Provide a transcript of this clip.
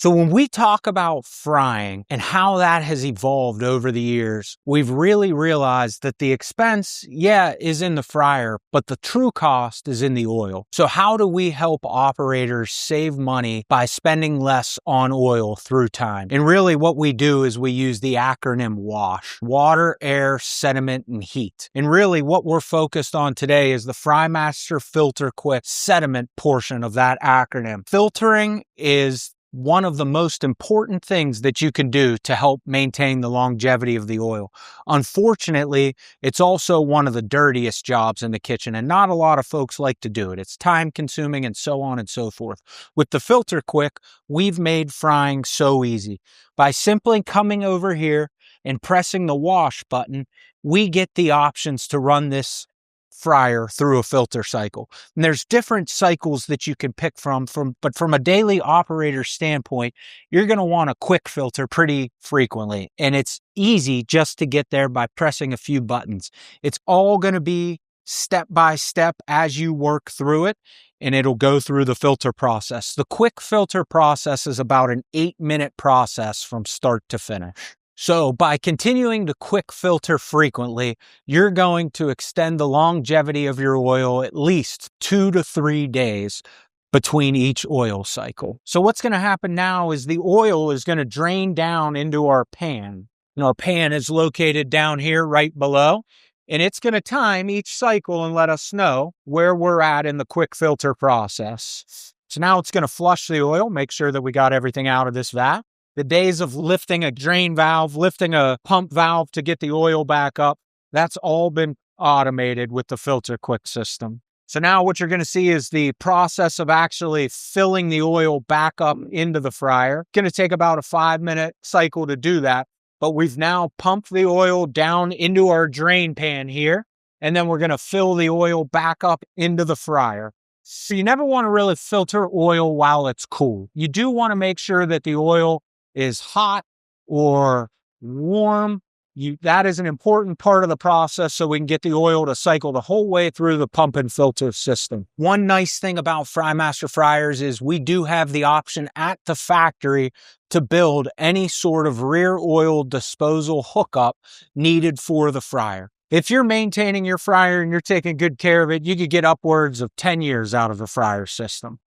So when we talk about frying and how that has evolved over the years, we've really realized that the expense, is in the fryer, but the true cost is in the oil. So how do we help operators save money by spending less on oil through time? And really what we do is we use the acronym WASH: water, air, sediment, and heat. And really what we're focused on today is the Frymaster Filter Quick sediment portion of that acronym. Filtering is one of the most important things that you can do to help maintain the longevity of the oil. Unfortunately, it's also one of the dirtiest jobs in the kitchen, and not a lot of folks like to do it. It's time consuming and so on and so forth. With the Filter Quick, we've made frying so easy. By simply coming over here and pressing the wash button, we get the options to run this fryer through a filter cycle. And there's different cycles that you can pick but from a daily operator standpoint, you're going to want a quick filter pretty frequently. And it's easy just to get there by pressing a few buttons. It's all going to be step by step as you work through it, and it'll go through the filter process. The quick filter process is about an 8-minute process from start to finish. So by continuing to quick filter frequently, you're going to extend the longevity of your oil at least 2 to 3 days between each oil cycle. So what's going to happen now is the oil is going to drain down into our pan. And our pan is located down here right below, and it's going to time each cycle and let us know where we're at in the quick filter process. So now it's going to flush the oil, make sure that we got everything out of this vat. The days of lifting a drain valve, lifting a pump valve to get the oil back up, that's all been automated with the Filter Quick system. So now what you're going to see is the process of actually filling the oil back up into the fryer. It's going to take about a 5-minute cycle to do that, but we've now pumped the oil down into our drain pan here, and then we're going to fill the oil back up into the fryer. So you never want to really filter oil while it's cool. You do want to make sure that the oil is hot or warm. That is an important part of the process so we can get the oil to cycle the whole way through the pump and filter system. One nice thing about Frymaster fryers is we do have the option at the factory to build any sort of rear oil disposal hookup needed for the fryer. If you're maintaining your fryer and you're taking good care of it, you could get upwards of 10 years out of the fryer system.